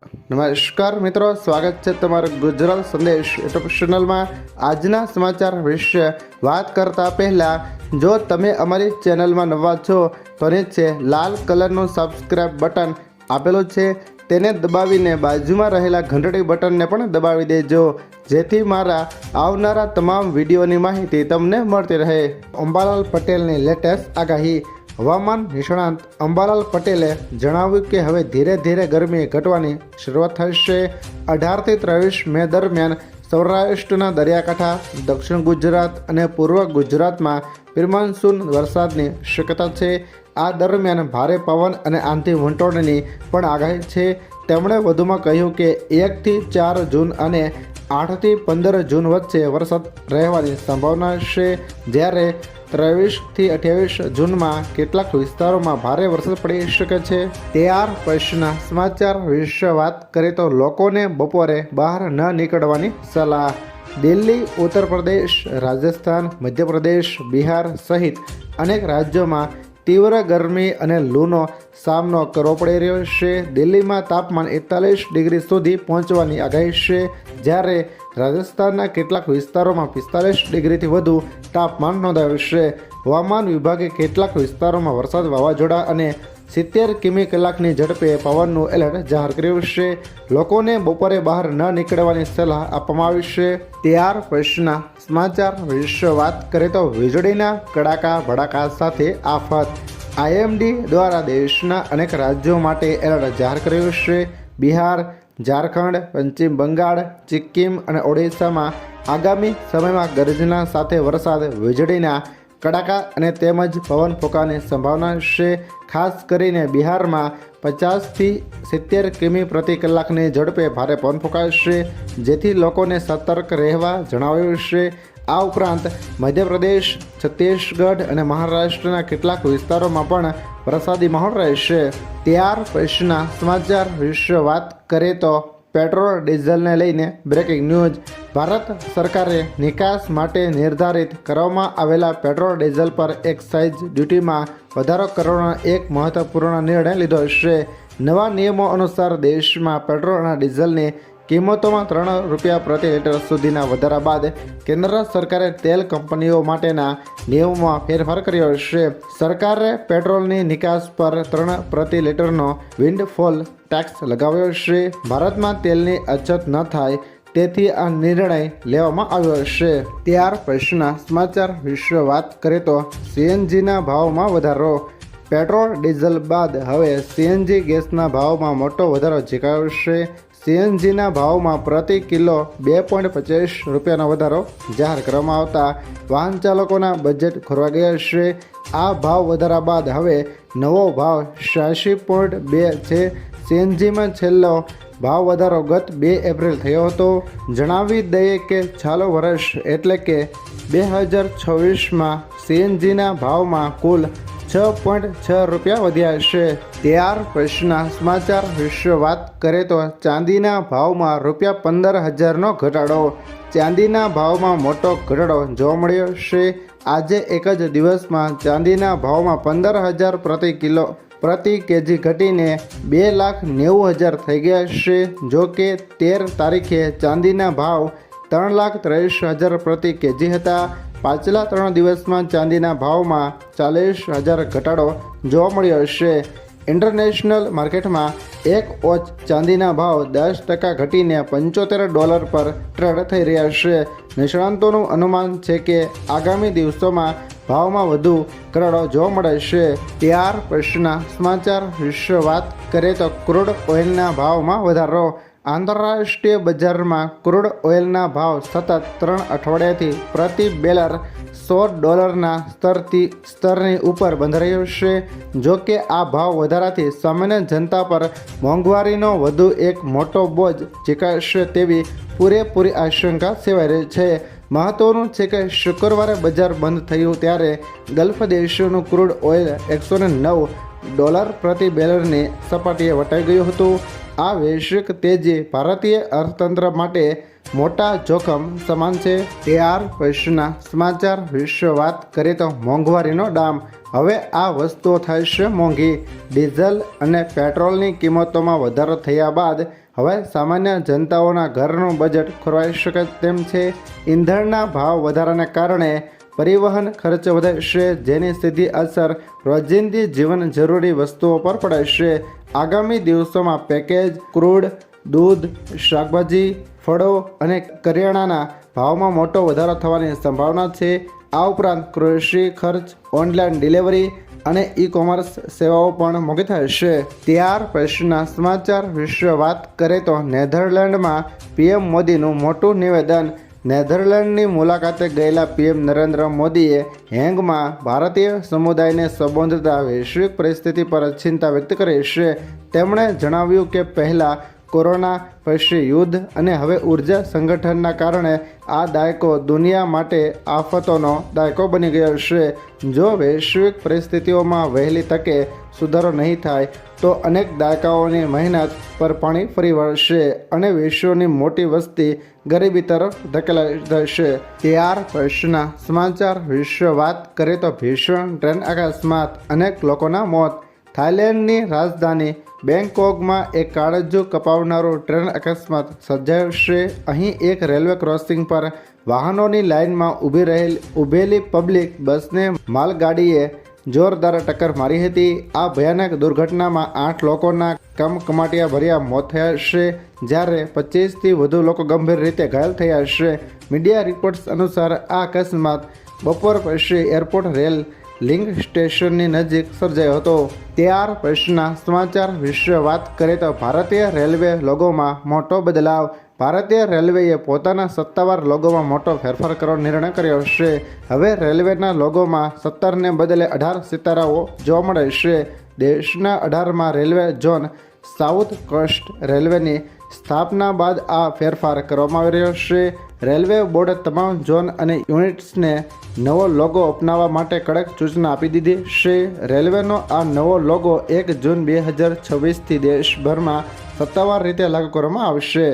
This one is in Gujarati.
નમસ્કાર મિત્રો, સ્વાગત છે તમારું ગુજરાત સંદેશ યુટ્યુબ ચેનલમાં। આજના સમાચાર વિશે વાત કરતા પહેલાં જો તમે અમારી ચેનલમાં નવા છો તો નીચે લાલ કલરનું સબસ્ક્રાઇબ બટન આપેલું છે તેને દબાવીને બાજુમાં રહેલા ઘંટડી બટનને પણ દબાવી દેજો, જેથી મારા આવનારા તમામ વિડીયોની માહિતી તમને મળતી રહે। અંબાલાલ પટેલની લેટેસ્ટ આગાહી। હવામાન નિષ્ણાંત અંબાલાલ પટેલે જણાવ્યું કે હવે ધીરે ધીરે ગરમી ઘટવાની શરૂઆત થશે। 18 થી 23 મે દરમિયાન સૌરાષ્ટ્રના દરિયાકાંઠા, દક્ષિણ ગુજરાત અને પૂર્વ ગુજરાતમાં પ્રિમોન્સૂન વરસાદની શક્યતા છે। આ દરમિયાન ભારે પવન અને આંધી વંટોળની પણ આગાહી છે। તેમણે વધુમાં કહ્યું કે 1 થી 4 જૂન અને 8 થી 15 જૂન વચ્ચે વરસાદ રહેવાની સંભાવના છે, જ્યારે 23 થી 28 જૂનમાં કેટલાક વિસ્તારોમાં ભારે વરસાદ પડી શકે છે। ત્યાર પછીના સમાચાર વિશે વાત કરીએ તો લોકોને બપોરે બહાર ન નીકળવાની સલાહ। દિલ્હી, ઉત્તર પ્રદેશ, રાજસ્થાન, મધ્યપ્રદેશ, બિહાર સહિત અનેક રાજ્યોમાં તીવ્ર ગરમી અને લૂનો સામનો કરવો પડી રહ્યો છે। દિલ્હીમાં તાપમાન 41 ડિગ્રી સુધી પહોંચવાની આગાહી છે, જ્યારે રાજસ્થાનના કેટલાક વિસ્તારોમાં 45 ડિગ્રીથી વધુ તાપમાન નોંધાયું છે। હવામાન વિભાગે કેટલાક વિસ્તારોમાં વરસાદ, વાવાઝોડા અને 70 કિમી કલાકની ઝડપે પવનનું એલર્ટ જાહેર કર્યું છે। લોકોને બપોરે બહાર ન નીકળવાની સલાહ આપવામાં આવી છે। ત્યાર પછીના સમાચાર વિશે વાત કરીએ તો વીજળીના કડાકા ભડાકા સાથે આફત। IMD દ્વારા દેશના અનેક રાજ્યો માટે એલર્ટ જાહેર કર્યું છે। બિહાર, ઝારખંડ, પશ્ચિમ બંગાળ, સિક્કિમ અને ઓડિશામાં આગામી સમયમાં ગર્જના સાથે વરસાદ, વીજળીના કડાકા અને તેમજ પવન ફૂંકાવાની સંભાવના છે। ખાસ કરીને બિહારમાં 50 થી 70 કિમી પ્રતિ કલાકની ઝડપે ભારે પવન ફૂંકાશે, જેથી લોકોને સતર્ક રહેવા જણાવાયું છે। આ ઉપરાંત મધ્યપ્રદેશ, છત્તીસગઢ અને મહારાષ્ટ્રના કેટલાક વિસ્તારોમાં પણ વરસાદી માહોલ રહેશે। ત્યાર પછીના સમાચાર વિશે વાત કરીએ તો પેટ્રોલ ડીઝલને લઈને બ્રેકિંગ ન્યૂઝ। ભારત સરકારે નિકાસ માટે નિર્ધારિત કરવામાં આવેલા પેટ્રોલ ડીઝલ પર એક્સાઇઝ ડ્યુટીમાં વધારો કરવાનો એક મહત્વપૂર્ણ નિર્ણય લીધો છે। નવા નિયમો અનુસાર દેશમાં પેટ્રોલ અને ડીઝલની કિંમતોમાં ₹3 પ્રતિ લીટર સુધીના વધારા બાદ કેન્દ્ર સરકારે તેલ કંપનીઓ માટેના નિયમોમાં ફેરફાર કર્યો છે। સરકારે પેટ્રોલની નિકાસ પર ₹3 પ્રતિ લીટરનો વિન્ડફોલ ટેક્સ લગાવ્યો છે। ભારતમાં તેલની અછત ન થાય તેથી આ નિર્ણય લેવામાં આવ્યો છે। ત્યાર પછીના સમાચાર વિશે વાત કરીએ તો CNGના ભાવમાં વધારો। પેટ્રોલ ડીઝલ બાદ હવે CNG ગેસના ભાવમાં મોટો વધારો ઝીકાયો છે। CNGના ભાવમાં પ્રતિ કિલો ₹2.25નો વધારો જાહેર કરવામાં આવતા વાહન ચાલકોના બજેટ ખોરવાઈ ગયા છે। આ ભાવ વધારા બાદ હવે નવો ભાવ 86.2 છે। CNGમાં છેલ્લો ભાવ વધારો ગત 2 એપ્રિલ થયો હતો। જણાવી દઈએ કે ચાલુ વર્ષ એટલે કે 2026માં CNGના ભાવમાં કુલ ₹6.6 વધ્યા છે। ત્યાર પછીના સમાચાર વિશે વાત કરીએ તો ચાંદીના ભાવમાં ₹15,000નો ઘટાડો। ચાંદીના ભાવમાં મોટો ઘટાડો જોવા મળ્યો છે। આજે એક જ દિવસમાં ચાંદીના ભાવમાં 15,000 પ્રતિ કેજી ઘટીને 2,90,000 થઈ ગયા છે। જો કે 13 તારીખે ચાંદીના ભાવ 3,30,000 પ્રતિ કેજી હતા। પાછલા 3 દિવસમાં ચાંદીના ભાવમાં 40,000 ઘટાડો જોવા મળ્યો છે। ઇન્ટરનેશનલ માર્કેટમાં એક ઓચ ચાંદીના ભાવ 10% ઘટીને $75 પર ટ્રેડ થઈ રહ્યા છે। નિષ્ણાંતોનું અનુમાન છે કે આગામી દિવસોમાં ભાવમાં વધુ ઘટાડો જોવા મળે છે। ત્યાર પછીના સમાચાર વિશે વાત કરીએ તો ક્રૂડ ઓઇલના ભાવમાં વધારો। આંતરરાષ્ટ્રીય બજારમાં ક્રૂડ ઓઇલના ભાવ સતત 3 અઠવાડિયાથી પ્રતિ બેરલ $100ના સ્તરની ઉપર બંધ રહ્યો છે। જો કે આ ભાવ વધારાથી સામાન્ય જનતા પર મોંઘવારીનો વધુ એક મોટો બોજ ઝીકાશે તેવી પૂરેપૂરી આશંકા સેવાઈ રહી છે। મહત્વનું છે કે શુક્રવારે બજાર બંધ થયું ત્યારે ગલ્ફ દેશોનું ક્રૂડ ઓઇલ $109 પ્રતિ બેરલની સપાટીએ વટાઈ ગયું હતું। આ વૈશ્વિક તેજી ભારતીય અર્થતંત્ર માટે મોટા જોખમ સમાન છે। ત્યાર પછીના સમાચાર વિશે વાત કરીએ તો મોંઘવારીનો ડામ। હવે આ વસ્તુઓ થશે મોંઘી। ડીઝલ અને પેટ્રોલની કિંમતોમાં વધારો થયા બાદ હવે સામાન્ય જનતાઓના ઘરનું બજેટ ખોરવાઈ શકે તેમ છે। ઈંધણના ભાવ વધારાને કારણે પરિવહન ખર્ચ વધશે, જેની સીધી અસર રોજિંદી જીવન જરૂરી વસ્તુઓ પર પડશે। આગામી દિવસોમાં પેકેજ, ક્રૂડ, દૂધ, શાકભાજી, ફળો અને કરિયાણાના ભાવમાં મોટો વધારો થવાની સંભાવના છે। આ ઉપરાંત કૃષિ ખર્ચ, ઓનલાઈન ડિલિવરી અને ઈ કોમર્સ સેવાઓ પણ મોંઘી થશે। ત્યાર પછીના સમાચાર વિશે વાત કરીએ તો નેધરલેન્ડમાં પીએમ મોદીનું મોટું નિવેદન। નેધરલેન્ડની મુલાકાતે ગયેલા પીએમ નરેન્દ્ર મોદીએ હેંગમાં ભારતીય સમુદાયને સંબોધતા વૈશ્વિક પરિસ્થિતિ પર ચિંતા વ્યક્ત કરી છે। તેમણે જણાવ્યું કે પહેલાં કોરોના, પછી યુદ્ધ અને હવે ઉર્જા સંગઠનના કારણે આ દાયકો દુનિયા માટે આફતોનો દાયકો બની ગયો છે। જો વૈશ્વિક પરિસ્થિતિઓમાં વહેલી તકે સુધારો નહીં થાય તો અનેક દાયકાઓની મહેનત પર પાણી ફરી વળશે અને વિશ્વની મોટી વસ્તી ગરીબી તરફ ધકેલાઈ જશે। ત્યાર પછીના સમાચાર વિશે વાત કરીએ તો ભીષણ ટ્રેન અકસ્માત, અનેક લોકોના મોત। થાઇલેન્ડની રાજધાની બેંકોકમાં એક કાળજુ કપાવનારું ટ્રેન અકસ્માત સર્જાયો છે। અહીં એક રેલવે ક્રોસિંગ પર વાહનોની લાઇનમાં ઊભેલી પબ્લિક બસને માલગાડીએ જોરદાર ટક્કર મારી હતી। આ ભયાનક દુર્ઘટનામાં 8 લોકોના કમકમાટિયા ભર્યા મોત થયા છે, જ્યારે 25થી વધુ લોકો ગંભીર રીતે ઘાયલ થયા છે। મીડિયા રિપોર્ટ્સ અનુસાર આ અકસ્માત બપોર પછી એરપોર્ટ રેલ લિંક સ્ટેશનની નજીક સર્જાયો હતો। ત્યાર પછીના સમાચાર વિશે વાત કરીએ તો ભારતીય રેલવે લોગોમાં મોટો બદલાવ। ભારતીય રેલવેએ પોતાના સત્તાવાર લોગોમાં મોટો ફેરફાર કરવાનો નિર્ણય કર્યો છે। હવે રેલવેના લોગોમાં 17ને બદલે 18 સિતારાઓ જોવા મળે છે। દેશના 18માં રેલવે ઝોન સાઉથ કોસ્ટ રેલવેની સ્થાપના બાદ આ ફેરફાર કરવામાં આવી રહ્યો છે। રેલવે બોર્ડે તમામ ઝોન અને યુનિટ્સને નવો લોગો અપનાવવા માટે કડક સૂચના આપી દીધી છે। રેલવેનો આ નવો લોગો 1 જૂન 2026થી દેશભરમાં સત્તાવાર રીતે લાગુ કરવામાં આવશે।